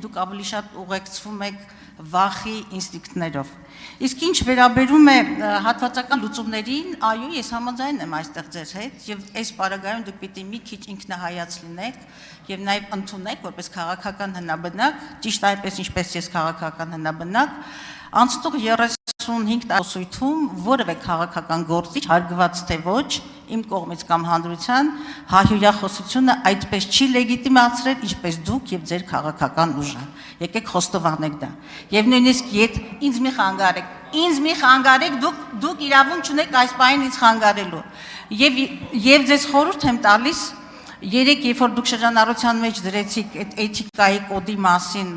դուք ավելի շատ ուղեկցվում եք վախի ինստինկտներով։ Իսկ ինչ վերաբերում է հատվածական լուծումներին, այո, ես համաձայն եմ այստեղ ձեզ հետ, եւ այս պարագայում դուք պիտի մի քիչ ինքնահայաց լինեք եւ նաեւ ընդունեք որպես քաղաքական հնաբնակ, ճիշտ այնպես ինչպես ես քաղաքական հնաբնակ, անցնող 35 տարոսույթում որևէ քաղաքական գործիչ հարգված թե ոչ իմ կողմից կամ հանրության հայհոյախոսությունը այդպես չի լեգիտիմացրել, ինչպես դուք եւ ձեր քաղաքական ուժը։ Եկեք խոստովանեք դա։ Եվ նույնիսկ ինձ մի խանգարեք, դուք իրավունք չունեք այս բանին ինձ խանգարելու։ Եվ ձեզ խորհուրդ եմ տալիս, երեք երբ որ դուք շրջանառության մեջ դրեցիք այդ էթիկայի կոդի մասին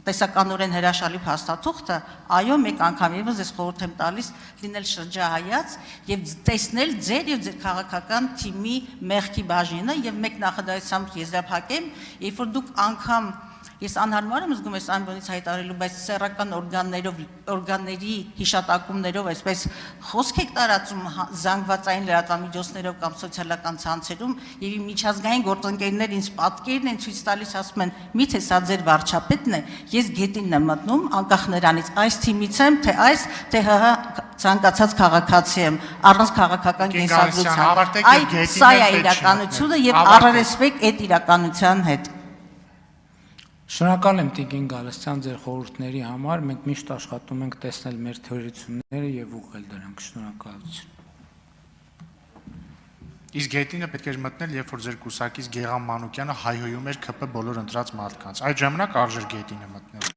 տեսականորեն հրաշալի փաստաթուղթը, այո, մեկ անգամ եւս ես խորհուրդ եմ տալիս լինել շրջահայաց եւ տեսնել ձեր եւ ձեր քաղաքական թիմի մեղքի բաժինը եւ մեկ նախադասությամբ եզրափակեմ, երբ որ դուք անգամ ես անհարմար եմ զգում այս ամբողջ հայտարարելու, բայց սեռական օրգանների հիշատակումներով այսպես խոսք եք տարածում զանգվածային լրատվամիջոցներով կամ սոցիալական ցանցերում եւ միջազգային գործընկերներ ինձ պատկերն են ցույց տալիս, ասում են, միթե սա ձեր վարչապետն է, ես գետինն եմ մտնում, անկախ նրանից այս թիմից եմ, թե այս, թե ՀՀ ցանկացած քաղաքացի եմ, առանց քաղաքական կենսագրության։ Այ սա է իրականությունը եւ առերեսվեք այդ իրականության հետ։ Շնորհակալ եմ Տիկին Գալստյան ձեր խորհուրդների համար, մենք միշտ աշխատում ենք տեսնել մեր թերությունները եւ ուղղել դրանք, շնորհակալություն։ Իսկ գետինը պետք էր մտնել, երբ որ ձեր կուսակից Գեգամ Մանուկյանը հայհոյում էր ԿՊ բոլոր ընտրած մարդկանց։ Այդ ժամանակ արժեր գետինը մտնել։